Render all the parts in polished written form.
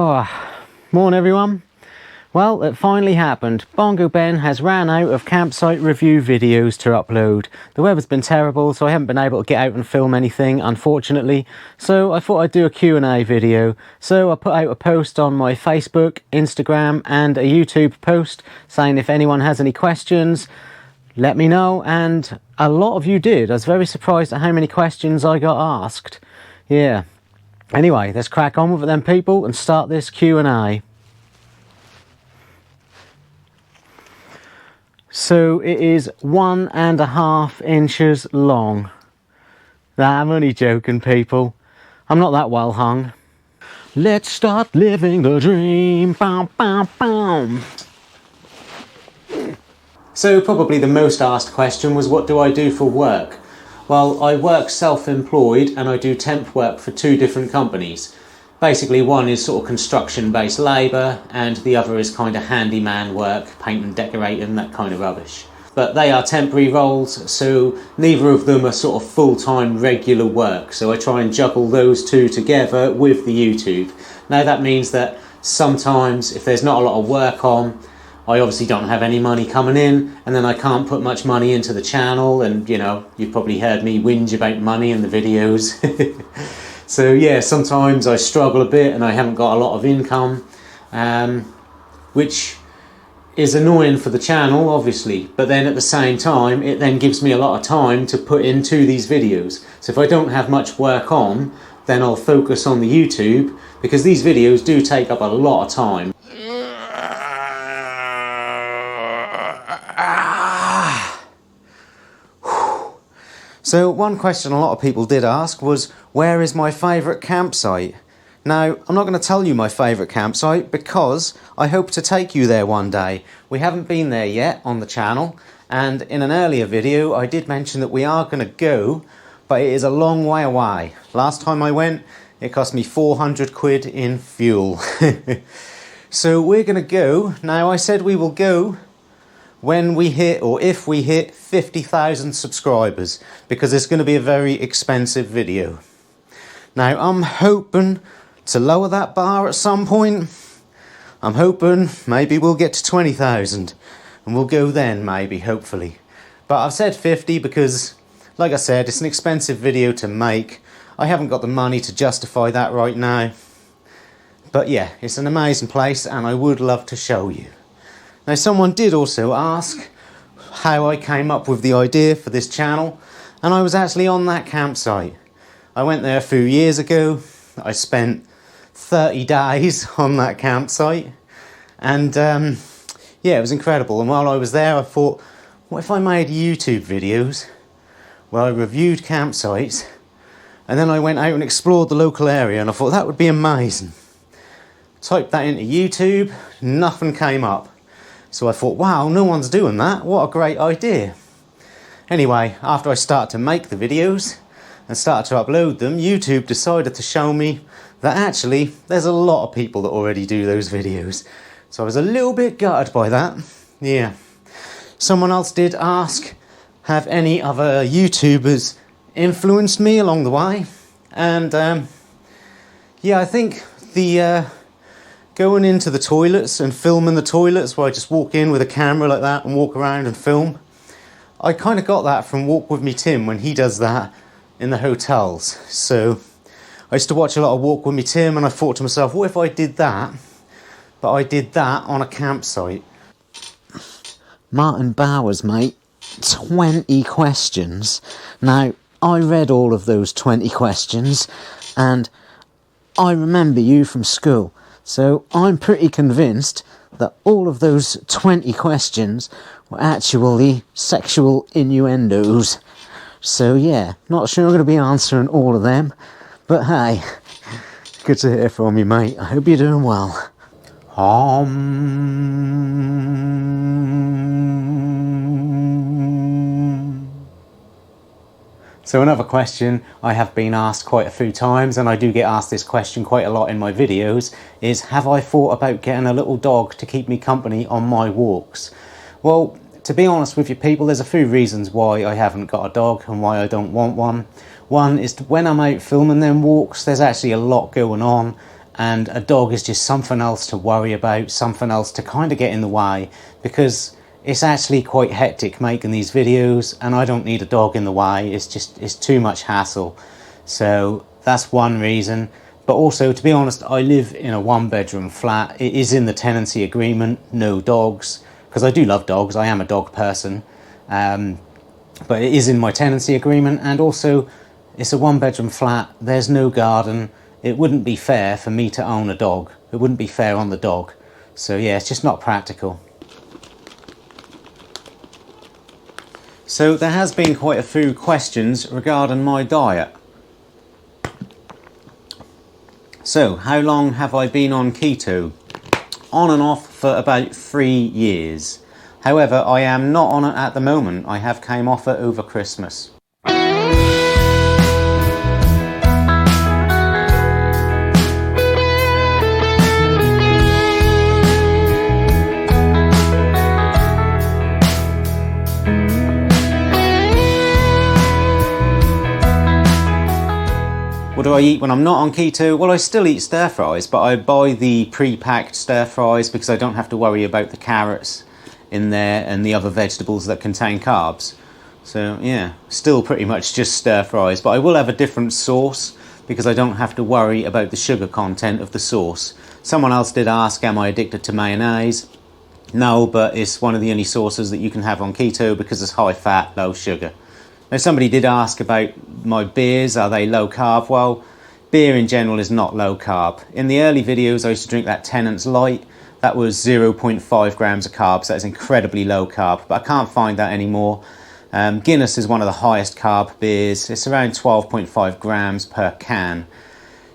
Oh, morning everyone. Well, it finally happened. Bongo Ben has ran out of campsite review videos to upload. The weather's been terrible, so I haven't been able to get out and film anything, unfortunately. So I thought I'd do a Q&A video. So I put out a post on my Facebook, Instagram and a YouTube post saying if anyone has any questions, let me know. And a lot of you did. I was very surprised at how many questions I got asked. Yeah. Anyway, let's crack on with it then, people, and start this Q&A. So it is 1.5 inches long. Nah, I'm only joking, people. I'm not that well hung. Let's start living the dream. Bow, bow, bow. So probably the most asked question was, what do I do for work? Well, I work self-employed and I do temp work for 2 different companies. Basically, one is sort of construction-based labour and the other is kind of handyman work, painting, decorating, that kind of rubbish. But they are temporary roles, so neither of them are sort of full-time regular work. So I try and juggle those 2 together with the YouTube. Now that means that sometimes if there's not a lot of work on, I obviously don't have any money coming in, and then I can't put much money into the channel, and you know, you've probably heard me whinge about money in the videos. So yeah, sometimes I struggle a bit and I haven't got a lot of income, which is annoying for the channel, obviously, but then at the same time, it then gives me a lot of time to put into these videos. So if I don't have much work on, then I'll focus on the YouTube, because these videos do take up a lot of time. So one question a lot of people did ask was, where is my favourite campsite? Now, I'm not going to tell you my favourite campsite because I hope to take you there one day. We haven't been there yet on the channel, and in an earlier video I did mention that we are going to go, but it is a long way away. Last time I went, it cost me 400 quid in fuel. So we're going to go. Now, I said we will go when we hit, or if we hit 50,000 subscribers, because it's going to be a very expensive video. Now, I'm hoping to lower that bar at some point. I'm hoping maybe we'll get to 20,000 and we'll go then, maybe, hopefully. But I've said 50 because, like I said, it's an expensive video to make. I haven't got the money to justify that right now. But yeah, it's an amazing place and I would love to show you. Now, someone did also ask how I came up with the idea for this channel, and I was actually on that campsite. I went there a few years ago. I spent 30 days on that campsite, and yeah, it was incredible. And while I was there, I thought, what if I made YouTube videos where I reviewed campsites, and then I went out and explored the local area, and I thought that would be amazing. Typed that into YouTube, nothing came up. So I thought, wow, no one's doing that. What a great idea. Anyway, after I started to make the videos and started to upload them, YouTube decided to show me that actually there's a lot of people that already do those videos. So I was a little bit gutted by that. Yeah. Someone else did ask, have any other YouTubers influenced me along the way? And yeah, I think the going into the toilets and filming the toilets, where I just walk in with a camera like that and walk around and film, I kind of got that from Walk With Me Tim when he does that in the hotels. So I used to watch a lot of Walk With Me Tim, and I thought to myself, what if I did that, but I did that on a campsite? Martin Bowers, mate, 20 questions. Now, I read all of those 20 questions and I remember you from school. So I'm pretty convinced that all of those 20 questions were actually sexual innuendos. So yeah, not sure I'm going to be answering all of them. But hey, good to hear from you, mate. I hope you're doing well. So another question I have been asked quite a few times, and I do get asked this question quite a lot in my videos, is have I thought about getting a little dog to keep me company on my walks? Well, to be honest with you people, there's a few reasons why I haven't got a dog and why I don't want one. One is when I'm out filming them walks, there's actually a lot going on, and a dog is just something else to worry about, something else to kind of get in the way, because it's actually quite hectic making these videos, and I don't need a dog in the way. It's too much hassle. So that's one reason. But also, to be honest, I live in a 1-bedroom flat. It is in the tenancy agreement, no dogs, because I do love dogs. I am a dog person. But it is in my tenancy agreement, and also it's a 1-bedroom flat. There's no garden. It wouldn't be fair for me to own a dog. It wouldn't be fair on the dog. So yeah, it's just not practical. So there has been quite a few questions regarding my diet. So, how long have I been on keto? On and off for about 3 years. However, I am not on it at the moment. I have came off it over Christmas. What do I eat when I'm not on keto? Well, I still eat stir fries, but I buy the pre-packed stir fries because I don't have to worry about the carrots in there and the other vegetables that contain carbs. So yeah, still pretty much just stir fries, but I will have a different sauce because I don't have to worry about the sugar content of the sauce. Someone else did ask, am I addicted to mayonnaise? No, but it's one of the only sauces that you can have on keto because it's high fat, low sugar. Now, somebody did ask about my beers, are they low carb? Well, beer in general is not low carb. In the early videos I used to drink that Tennent's Light. That was 0.5 grams of carbs. That is incredibly low carb, but I can't find that anymore. Guinness is one of the highest carb beers. It's around 12.5 grams per can.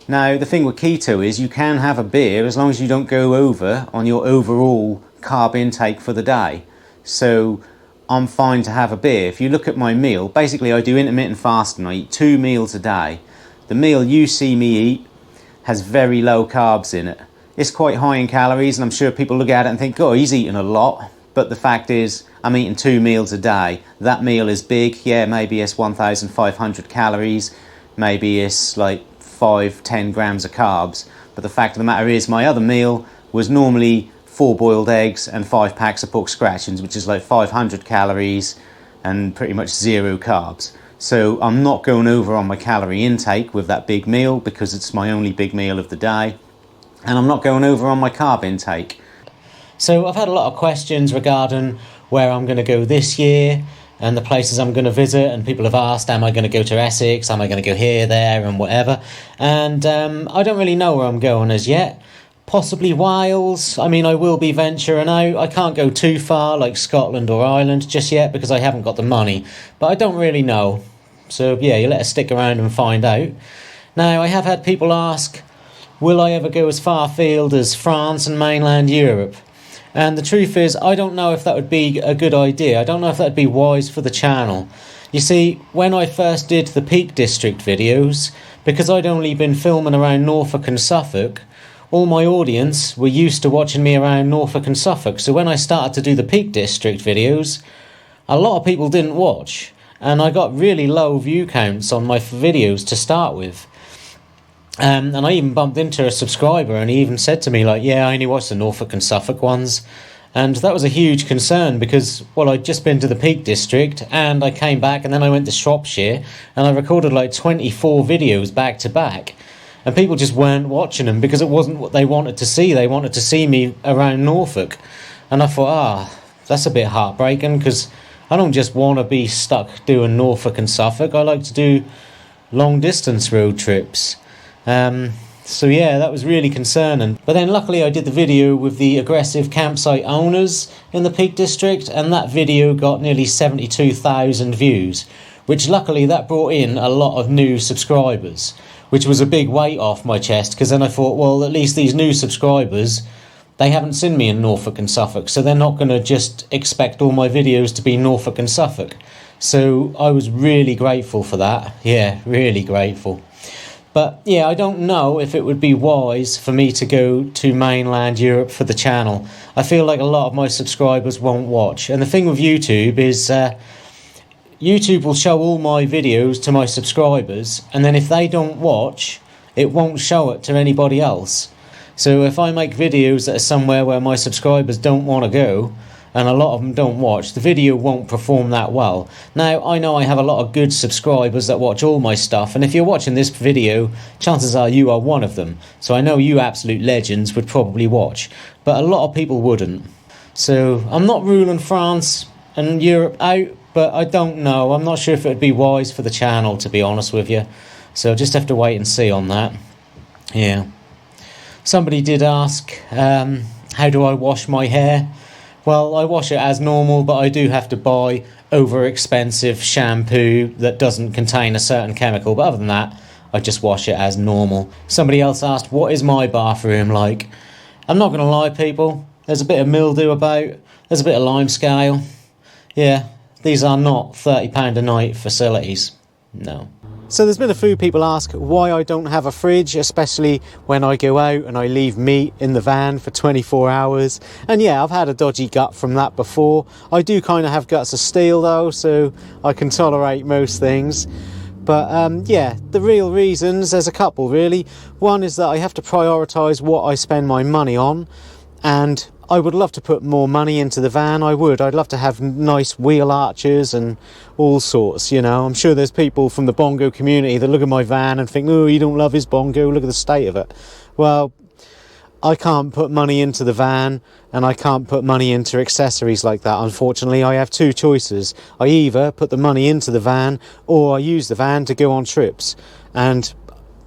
Now, the thing with keto is you can have a beer as long as you don't go over on your overall carb intake for the day. So I'm fine to have a beer. If you look at my meal, basically I do intermittent fasting. I eat 2 meals a day. The meal you see me eat has very low carbs in it. It's quite high in calories, and I'm sure people look at it and think, oh, he's eating a lot. But the fact is, I'm eating 2 meals a day. That meal is big. Yeah, maybe it's 1,500 calories. Maybe it's like 5-10 grams of carbs. But the fact of the matter is, my other meal was normally 4 boiled eggs and 5 packs of pork scratchings, which is like 500 calories and pretty much 0 carbs. So I'm not going over on my calorie intake with that big meal because it's my only big meal of the day. And I'm not going over on my carb intake. So I've had a lot of questions regarding where I'm going to go this year and the places I'm going to visit, and people have asked, am I going to go to Essex, am I going to go here, there and whatever. And I don't really know where I'm going as yet. Possibly Wales. I mean, I will be venturing out. I can't go too far like Scotland or Ireland just yet because I haven't got the money. But I don't really know. So yeah, you let us stick around and find out. Now, I have had people ask, will I ever go as far afield as France and mainland Europe? And the truth is, I don't know if that would be a good idea. I don't know if that would be wise for the channel. You see, when I first did the Peak District videos, because I'd only been filming around Norfolk and Suffolk, all my audience were used to watching me around Norfolk and Suffolk. So when I started to do the Peak District videos, a lot of people didn't watch. And I got really low view counts on my videos to start with. And I even bumped into a subscriber and he even said to me, like, yeah, I only watched the Norfolk and Suffolk ones. And that was a huge concern because, well, I'd just been to the Peak District and I came back and then I went to Shropshire and I recorded like 24 videos back to back. And people just weren't watching them because it wasn't what they wanted to see. They wanted to see me around Norfolk. And I thought, that's a bit heartbreaking because I don't just want to be stuck doing Norfolk and Suffolk. I like to do long distance road trips. So yeah, that was really concerning. But then luckily I did the video with the aggressive campsite owners in the Peak District, and that video got nearly 72,000 views, which luckily that brought in a lot of new subscribers, which was a big weight off my chest, because then I thought, well, at least these new subscribers, they haven't seen me in Norfolk and Suffolk, so they're not going to just expect all my videos to be Norfolk and Suffolk. So I was really grateful for that. Yeah, really grateful. But yeah, I don't know if it would be wise for me to go to mainland Europe for the channel. I feel like a lot of my subscribers won't watch. And the thing with YouTube is YouTube will show all my videos to my subscribers, and then if they don't watch, it won't show it to anybody else. So if I make videos that are somewhere where my subscribers don't want to go, and a lot of them don't watch, the video won't perform that well. Now, I know I have a lot of good subscribers that watch all my stuff, and if you're watching this video, chances are you are one of them. So I know you absolute legends would probably watch, but a lot of people wouldn't. So I'm not ruling France and Europe out, but I don't know. I'm not sure if it would be wise for the channel, to be honest with you. So just have to wait and see on that. Yeah. Somebody did ask, how do I wash my hair? Well, I wash it as normal, but I do have to buy over-expensive shampoo that doesn't contain a certain chemical. But other than that, I just wash it as normal. Somebody else asked, what is my bathroom like? I'm not going to lie, people. There's a bit of mildew about. There's a bit of limescale. Yeah, these are not £30 a night facilities. No. So there's been a few people ask why I don't have a fridge, especially when I go out and I leave meat in the van for 24 hours. And yeah, I've had a dodgy gut from that before. I do kind of have guts of steel though, so I can tolerate most things. But yeah, the real reasons, there's a couple really. One is that I have to prioritise what I spend my money on, and I would love to put more money into the van. I would. I'd love to have nice wheel arches and all sorts, you know. I'm sure there's people from the Bongo community that look at my van and think, oh, you don't love his Bongo, look at the state of it. Well, I can't put money into the van and I can't put money into accessories like that. Unfortunately, I have two choices. I either put the money into the van or I use the van to go on trips. And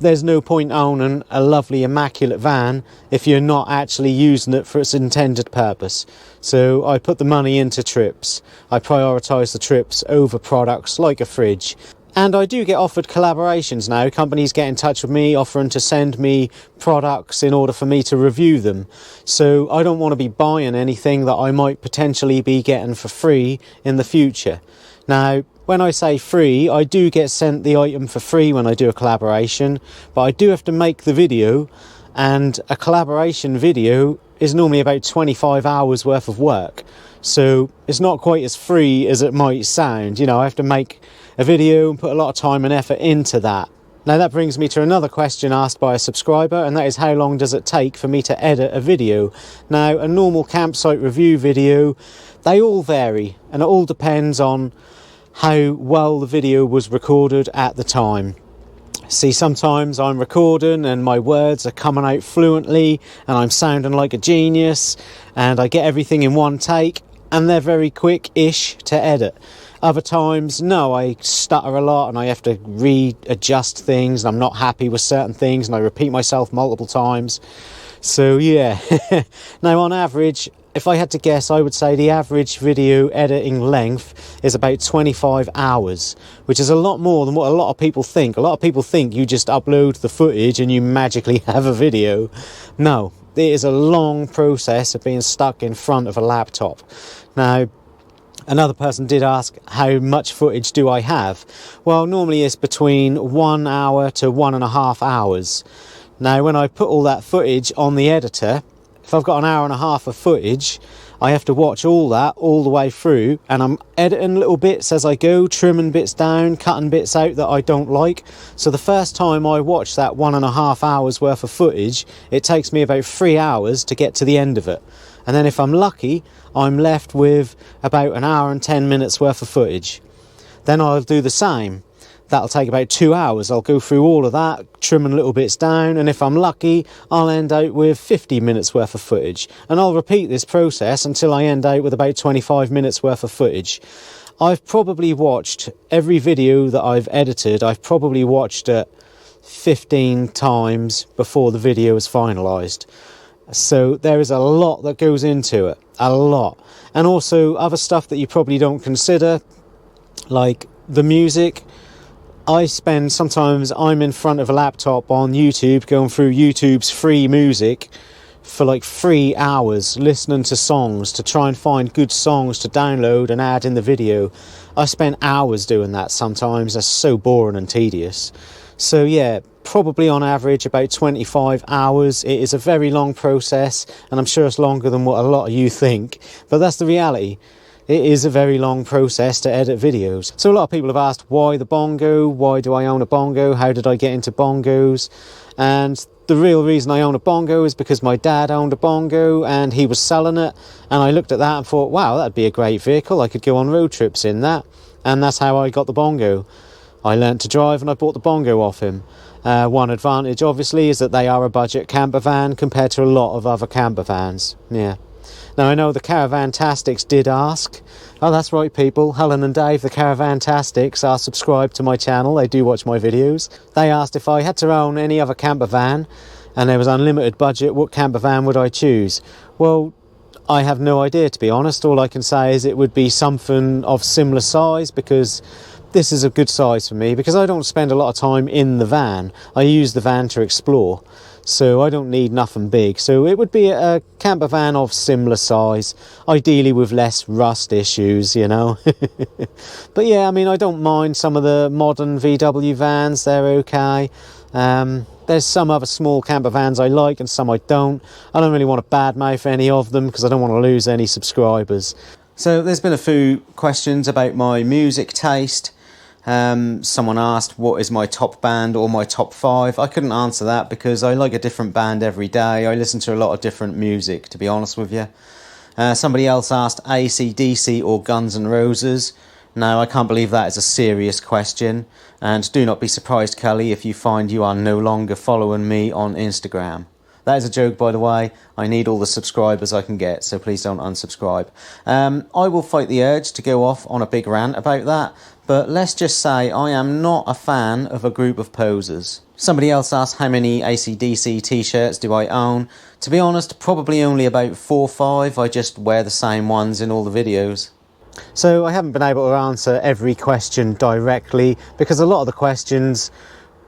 there's no point owning a lovely immaculate van if you're not actually using it for its intended purpose. So I put the money into trips. I prioritise the trips over products like a fridge. And I do get offered collaborations now. Companies get in touch with me offering to send me products in order for me to review them. So I don't want to be buying anything that I might potentially be getting for free in the future. Now, when I say free, I do get sent the item for free when I do a collaboration, but I do have to make the video, and a collaboration video is normally about 25 hours worth of work. So it's not quite as free as it might sound. You know, I have to make a video and put a lot of time and effort into that. Now that brings me to another question asked by a subscriber, and that is how long does it take for me to edit a video? Now, a normal campsite review video, they all vary, and it all depends on how well the video was recorded at the time. See, sometimes I'm recording and my words are coming out fluently and I'm sounding like a genius and I get everything in one take and they're very quick-ish to edit. Other times, no, I stutter a lot and I have to readjust things and I'm not happy with certain things and I repeat myself multiple times. So yeah, now on average, if I had to guess, I would say the average video editing length is about 25 hours, which is a lot more than what a lot of people think. A lot of people think you just upload the footage and you magically have a video. No, it is a long process of being stuck in front of a laptop. Now, another person did ask, how much footage do I have? Well, normally it's between 1 hour to 1.5 hours. Now, when I put all that footage on the editor, if I've got an hour and a half of footage, I have to watch all that all the way through, and I'm editing little bits as I go, trimming bits down, cutting bits out that I don't like. So the first time I watch that 1.5 hours worth of footage, it takes me about 3 hours to get to the end of it. And then if I'm lucky, I'm left with about an hour and 10 minutes worth of footage. Then I'll do the same. That'll take about 2 hours. I'll go through all of that, trimming little bits down, and if I'm lucky, I'll end out with 50 minutes worth of footage. And I'll repeat this process until I end out with about 25 minutes worth of footage. I've probably watched every video that I've edited, I've probably watched it 15 times before the video is finalised. So there is a lot that goes into it, a lot. And also other stuff that you probably don't consider, like the music. Sometimes I'm in front of a laptop on YouTube going through YouTube's free music for like 3 hours listening to songs to try and find good songs to download and add in the video. I spend hours doing that sometimes. That's so boring and tedious. So yeah, probably on average about 25 hours. It is a very long process, and I'm sure it's longer than what a lot of you think, but that's the reality. It is a very long process to edit videos. So a lot of people have asked, why the Bongo? Why do I own a Bongo? How did I get into Bongos? And the real reason I own a Bongo is because my dad owned a Bongo and he was selling it, and I looked at that and thought, wow, that'd be a great vehicle, I could go on road trips in that. And that's how I got the Bongo. I learnt to drive and I bought the Bongo off him. One advantage obviously is that they are a budget camper van compared to a lot of other camper vans. Yeah. Now I know the Caravan-tastics did ask. Oh, that's right people, Helen and Dave, the Caravan-tastics, are subscribed to my channel, they do watch my videos. They asked if I had to own any other camper van and there was unlimited budget, what camper van would I choose? Well, I have no idea, to be honest. All I can say is it would be something of similar size, because this is a good size for me, because I don't spend a lot of time in the van. I use the van to explore, so I don't need nothing big. So it would be a camper van of similar size, ideally with less rust issues, you know. But yeah, I mean, I don't mind some of the modern VW vans, they're okay. There's some other small camper vans I like and some I don't. I don't really want to badmouth any of them because I don't want to lose any subscribers. So there's been a few questions about my music taste. Someone asked what is my top band or my top 5. I couldn't answer that because I like a different band every day. I listen to a lot of different music, to be honest with you. Somebody else asked AC/DC or Guns N' Roses. Now, I can't believe that is a serious question, and do not be surprised, Kelly, if you find you are no longer following me on Instagram. That is a joke, by the way. I need all the subscribers I can get, so please don't unsubscribe. I will fight the urge to go off on a big rant about that, but let's just say I am not a fan of a group of posers. Somebody else asked how many AC/DC t-shirts do I own. To be honest, probably only about 4 or 5. I just wear the same ones in all the videos. So I haven't been able to answer every question directly because a lot of the questions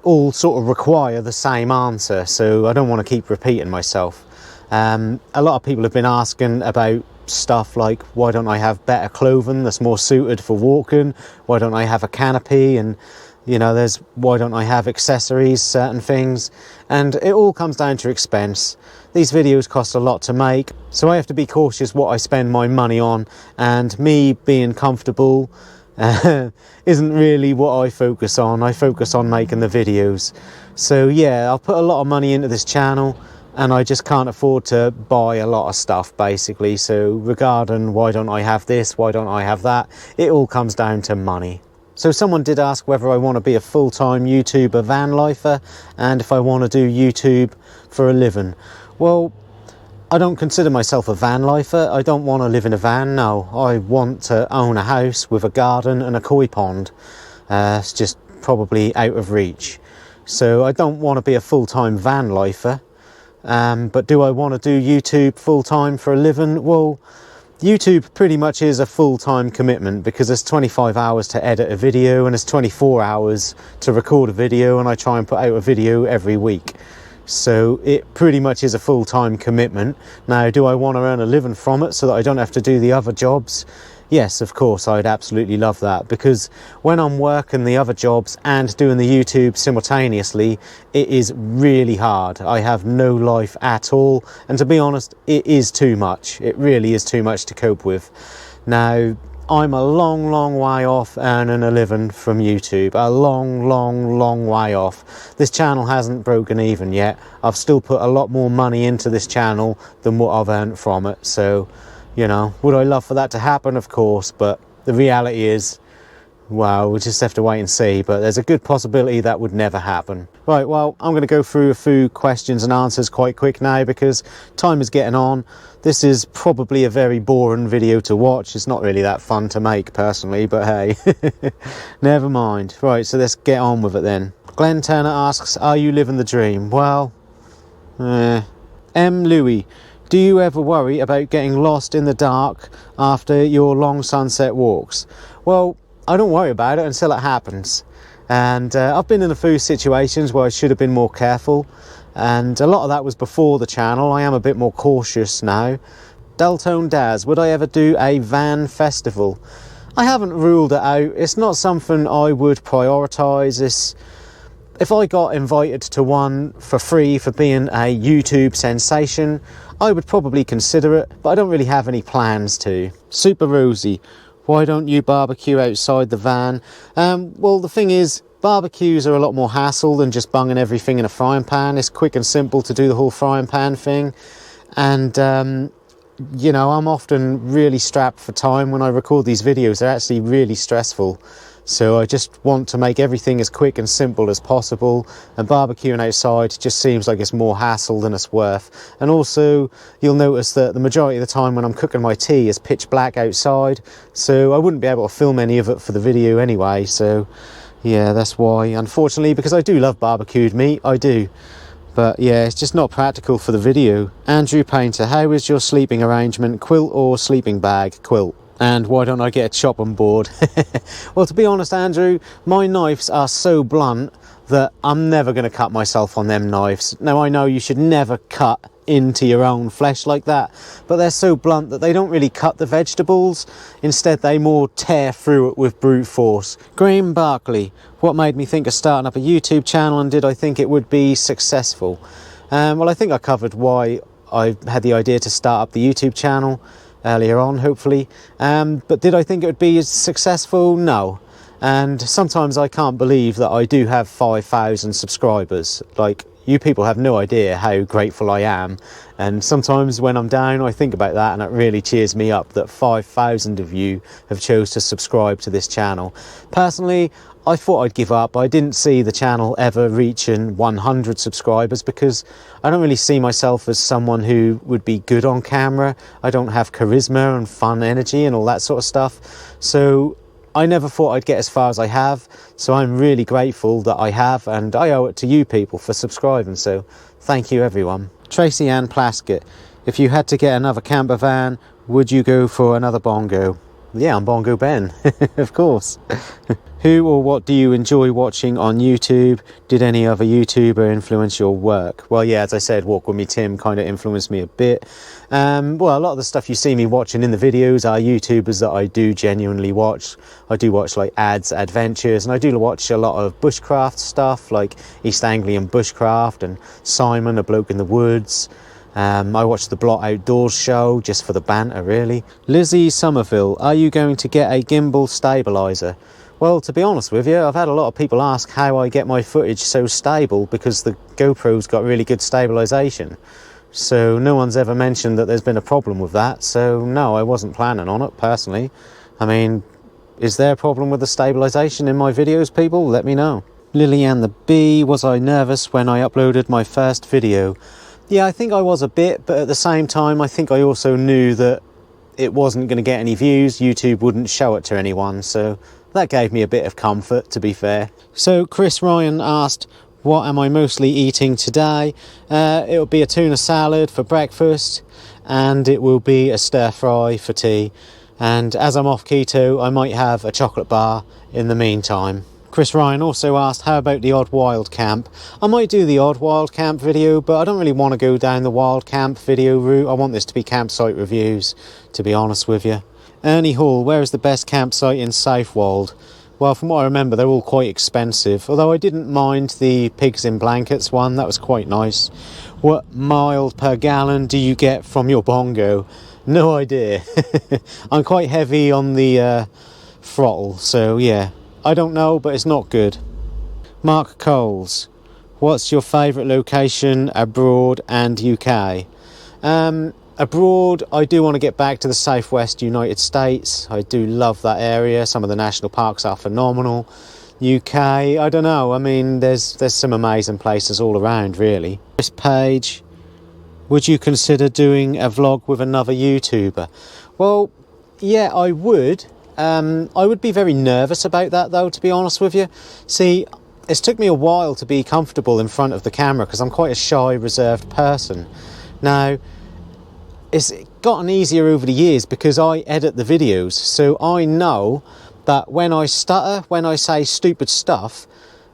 all sort of require the same answer, so I don't want to keep repeating myself. A lot of people have been asking about stuff like, why don't I have better clothing that's more suited for walking? Why don't I have a canopy? And you know, there's why don't I have accessories, certain things, and it all comes down to expense. These videos cost a lot to make, so I have to be cautious what I spend my money on, and me being comfortable isn't really what I focus on. I focus on making the videos. So yeah, I'll put a lot of money into this channel and I just can't afford to buy a lot of stuff basically. So regarding why don't I have this, why don't I have that, it all comes down to money. So someone did ask whether I want to be a full-time YouTuber van lifer and if I want to do YouTube for a living. Well, I don't consider myself a van lifer. I don't want to live in a van, no. I want to own a house with a garden and a koi pond. It's just probably out of reach. So I don't want to be a full-time van lifer. But do I want to do YouTube full-time for a living? Well, YouTube pretty much is a full-time commitment because there's 25 hours to edit a video and there's 24 hours to record a video, and I try and put out a video every week. So it pretty much is a full-time commitment. Now, do I want to earn a living from it so that I don't have to do the other jobs? Yes, of course, I'd absolutely love that, because when I'm working the other jobs and doing the YouTube simultaneously, it is really hard. I have no life at all, and to be honest, it is too much. It really is too much to cope with. Now, I'm a long way off earning a living from YouTube. A long way off. This channel hasn't broken even yet. I've still put a lot more money into this channel than what I've earned from it. So, you know, would I love for that to happen? Of course, but the reality is, well, we'll just have to wait and see, but there's a good possibility that would never happen. Right, well, I'm going to go through a few questions and answers quite quick now because time is getting on. This is probably a very boring video to watch. It's not really that fun to make personally, but hey, never mind. Right, so let's get on with it then. Glenn Turner asks, are you living the dream? Well, M. Louis, do you ever worry about getting lost in the dark after your long sunset walks? Well, I don't worry about it until it happens. And I've been in a few situations where I should have been more careful. And a lot of that was before the channel. I am a bit more cautious now. Deltone Daz, would I ever do a van festival? I haven't ruled it out. It's not something I would prioritise. If I got invited to one for free for being a YouTube sensation, I would probably consider it, but I don't really have any plans to. Super Rosie, why don't you barbecue outside the van? Well, the thing is, Barbecues are a lot more hassle than just bunging everything in a frying pan. It's quick and simple to do the whole frying pan thing. And, you know, I'm often really strapped for time when I record these videos. They're actually really stressful. So I just want to make everything as quick and simple as possible, and barbecuing outside just seems like it's more hassle than it's worth. And also you'll notice that the majority of the time when I'm cooking my tea is pitch black outside, so I wouldn't be able to film any of it for the video anyway. So yeah, that's why, unfortunately, because I do love barbecued meat, I do. But yeah, it's just not practical for the video. Andrew Painter, how is your sleeping arrangement? Quilt or sleeping bag? Quilt. And why don't I get a chopping board? Well, to be honest, Andrew, my knives are so blunt that I'm never going to cut myself on them knives. Now, I know you should never cut into your own flesh like that, but they're so blunt that they don't really cut the vegetables. Instead, they more tear through it with brute force. Graham Barkley, what made me think of starting up a YouTube channel, and did I think it would be successful? Well, I think I covered why I had the idea to start up the YouTube channel earlier on, hopefully. But did I think it would be as successful? No. And sometimes I can't believe that I do have 5,000 subscribers. Like, you people have no idea how grateful I am. And sometimes when I'm down, I think about that, and it really cheers me up that 5,000 of you have chose to subscribe to this channel. Personally, I thought I'd give up. I didn't see the channel ever reaching 100 subscribers because I don't really see myself as someone who would be good on camera. I don't have charisma and fun energy and all that sort of stuff. So I never thought I'd get as far as I have. So I'm really grateful that I have, and I owe it to you people for subscribing. So thank you, everyone. Tracy Ann Plaskett, if you had to get another camper van, would you go for another Bongo? Yeah, I'm Bongo Ben, of course. Who or what do you enjoy watching on YouTube? Did any other YouTuber influence your work? Well, yeah, as I said, Walk With Me Tim kind of influenced me a bit. Well, a lot of the stuff you see me watching in the videos are YouTubers that I do genuinely watch. I do watch like Ads Adventures, and I do watch a lot of bushcraft stuff like East Anglian Bushcraft and Simon, a Bloke in the Woods. I watched the Blot Outdoors show just for the banter, really. Lizzie Somerville, are you going to get a gimbal stabiliser? Well, to be honest with you, I've had a lot of people ask how I get my footage so stable because the GoPro's got really good stabilisation. So no one's ever mentioned that there's been a problem with that. So no, I wasn't planning on it, personally. I mean, is there a problem with the stabilisation in my videos, people? Let me know. Lillian the Bee, was I nervous when I uploaded my first video? Yeah, I think I was a bit, but at the same time, I think I also knew that it wasn't going to get any views. YouTube wouldn't show it to anyone, so that gave me a bit of comfort, to be fair. So Chris Ryan asked, what am I mostly eating today? It'll be a tuna salad for breakfast, and it will be a stir fry for tea. And as I'm off keto, I might have a chocolate bar in the meantime. Chris Ryan also asked, how about the odd wild camp? I might do the odd wild camp video, but I don't really want to go down the wild camp video route. I want this to be campsite reviews, to be honest with you. Ernie Hall, where is the best campsite in Southwold? Well, from what I remember, they're all quite expensive, although I didn't mind the pigs in blankets one. That was quite nice. What mile per gallon do you get from your Bongo? No idea. I'm quite heavy on the throttle, so yeah. I don't know, but it's not good. Mark Coles, what's your favourite location abroad and UK? Abroad, I do want to get back to the southwest United States. I do love that area. Some of the national parks are phenomenal. UK, I don't know. I mean, there's some amazing places all around, really. Chris Page, would you consider doing a vlog with another YouTuber? Well, yeah, I would. I would be very nervous about that, though, to be honest with you. See, it's took me a while to be comfortable in front of the camera because I'm quite a shy, reserved person. Now, it's gotten easier over the years because I edit the videos, so I know that when I stutter, when I say stupid stuff,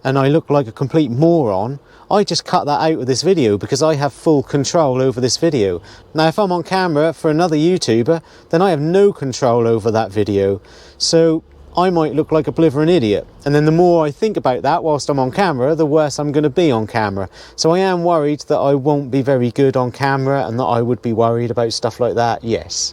and I look like a complete moron, I just cut that out of this video because I have full control over this video. Now, if I'm on camera for another YouTuber, then I have no control over that video. So I might look like a blithering idiot. And then the more I think about that whilst I'm on camera, the worse I'm going to be on camera. So I am worried that I won't be very good on camera and that I would be worried about stuff like that, yes.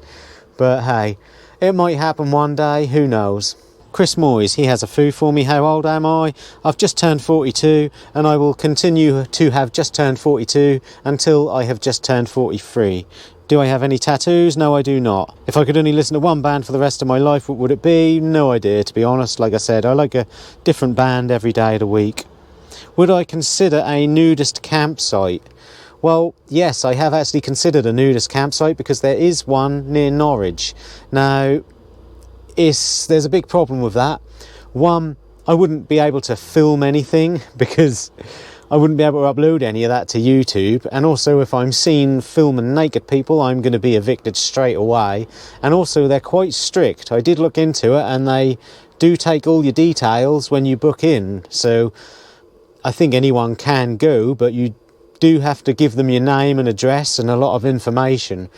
But hey, it might happen one day, who knows. Chris Moyes, he has a foo for me. How old am I? I've just turned 42, and I will continue to have just turned 42 until I have just turned 43. Do I have any tattoos? No, I do not. If I could only listen to one band for the rest of my life, what would it be? No idea, to be honest. Like I said, I like a different band every day of the week. Would I consider a nudist campsite? Well, yes, I have actually considered a nudist campsite because there is one near Norwich. Now, there's a big problem with that. One, I wouldn't be able to film anything because I wouldn't be able to upload any of that to YouTube. And also, if I'm seen filming naked people, I'm going to be evicted straight away. And also, they're quite strict. I did look into it, and they do take all your details when you book in. So I think anyone can go, but you do have to give them your name and address and a lot of information.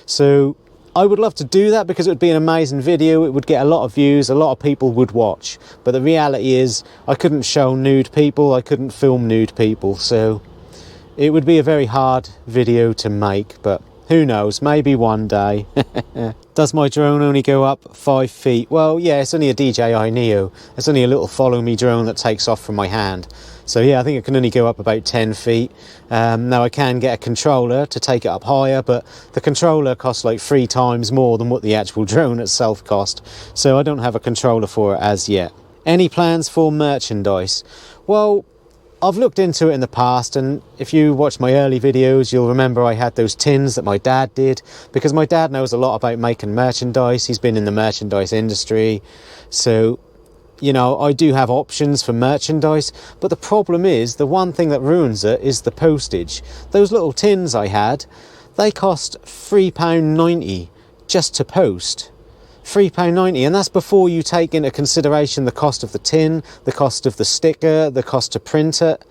So I would love to do that because it would be an amazing video. It would get a lot of views, a lot of people would watch. But the reality is I couldn't show nude people, I couldn't film nude people. So it would be a very hard video to make, but who knows, maybe one day. Does my drone only go up 5 feet? Well, yeah, it's only a DJI Neo. It's only a little follow me drone that takes off from my hand. So yeah, I think it can only go up about 10 feet. Now I can get a controller to take it up higher, but the controller costs like 3 times more than what the actual drone itself cost. So I don't have a controller for it as yet. Any plans for merchandise? Well, I've looked into it in the past, and if you watch my early videos, you'll remember I had those tins that my dad did, because my dad knows a lot about making merchandise. He's been in the merchandise industry. So, you know, I do have options for merchandise, but the problem is, the one thing that ruins it is the postage. Those little tins I had, they cost £3.90 just to post. £3.90, and that's before you take into consideration the cost of the tin, the cost of the sticker, the cost to print it.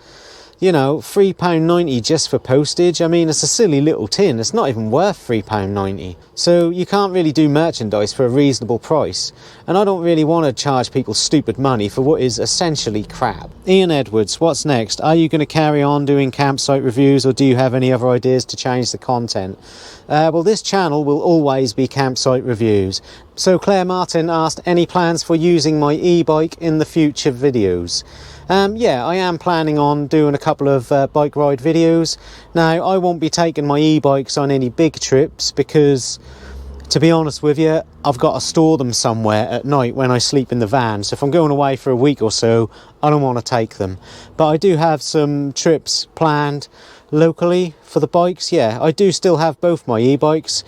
You know, £3.90 just for postage. I mean, it's a silly little tin. It's not even worth £3.90. So you can't really do merchandise for a reasonable price. And I don't really want to charge people stupid money for what is essentially crap. Ian Edwards, what's next? Are you going to carry on doing campsite reviews, or do you have any other ideas to change the content? Well, this channel will always be campsite reviews. So Claire Martin asked, any plans for using my e-bike in the future videos? Yeah, I am planning on doing a couple of bike ride videos. Now, I won't be taking my e-bikes on any big trips because, to be honest with you, I've got to store them somewhere at night when I sleep in the van. So if I'm going away for a week or so, I don't want to take them. But I do have some trips planned locally for the bikes. Yeah, I do still have both my e-bikes.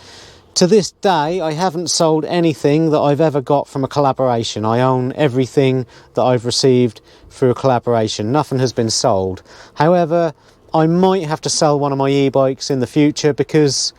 To this day, I haven't sold anything that I've ever got from a collaboration. I own everything that I've received through a collaboration. Nothing has been sold. However, I might have to sell one of my e-bikes in the future because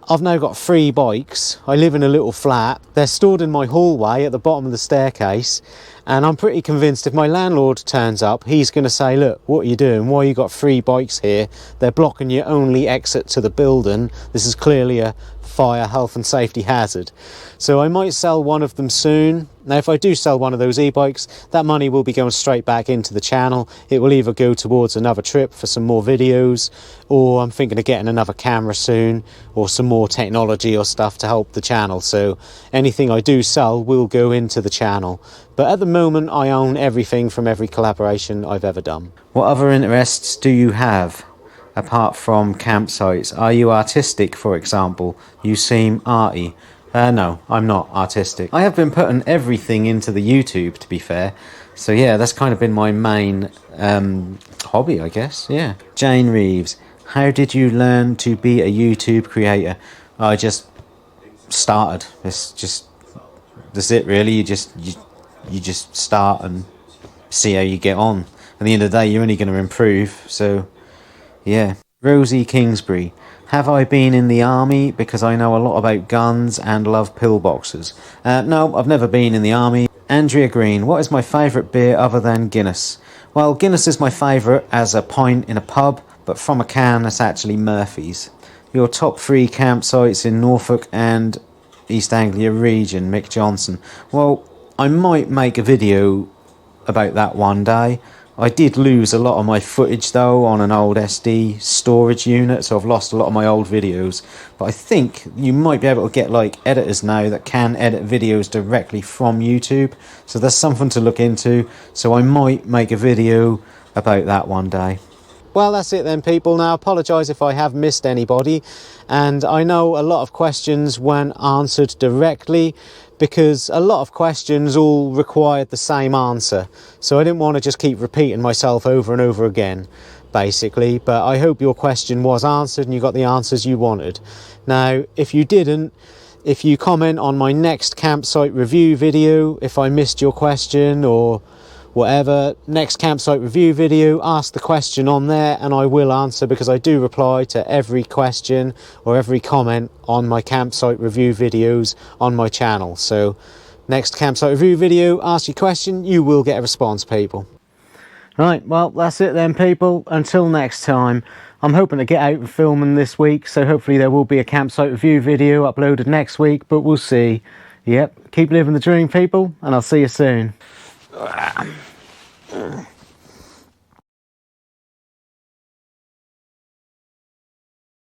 I've now got 3 bikes. I live in a little flat. They're stored in my hallway at the bottom of the staircase. And I'm pretty convinced if my landlord turns up, he's going to say, look, what are you doing? Why you got 3 bikes here? They're blocking your only exit to the building. This is clearly a fire, health and safety hazard. So I might sell one of them soon. Now, if I do sell one of those e-bikes, that money will be going straight back into the channel. It will either go towards another trip for some more videos, or I'm thinking of getting another camera soon, or some more technology or stuff to help the channel. So anything I do sell will go into the channel. But at the moment, I own everything from every collaboration I've ever done. What other interests do you have apart from campsites? Are you artistic, for example? You seem arty. No, I'm not artistic. I have been putting everything into the YouTube, to be fair. So yeah, that's kind of been my main hobby, I guess. Yeah. Jane Reeves, how did you learn to be a YouTube creator? I just started. That's it, really. You just start and see how you get on. At the end of the day, you're only going to improve. So yeah. Rosie Kingsbury, have I been in the army? Because I know a lot about guns and love pillboxes. No, I've never been in the army. Andrea Green, what is my favourite beer other than Guinness? Well, Guinness is my favourite as a pint in a pub, but from a can, it's actually Murphy's. Your top 3 campsites in Norfolk and East Anglia region, Mick Johnson. Well, I might make a video about that one day. I did lose a lot of my footage though on an old SD storage unit, so I've lost a lot of my old videos. But I think you might be able to get like editors now that can edit videos directly from YouTube. So there's something to look into. So I might make a video about that one day. Well, that's it then, people. Now, I apologise if I have missed anybody, and I know a lot of questions weren't answered directly because a lot of questions all required the same answer, so I didn't want to just keep repeating myself over and over again, basically. But I hope your question was answered and you got the answers you wanted. Now, if you didn't, if you comment on my next campsite review video, if I missed your question or whatever, next campsite review video, ask the question on there and I will answer, because I do reply to every question or every comment on my campsite review videos on my channel. So next campsite review video, ask your question, you will get a response, people. Right, well, that's it then, people. Until next time, I'm hoping to get out and filming this week, so hopefully there will be a campsite review video uploaded next week, but we'll see. Yep, keep living the dream, people, and I'll see you soon.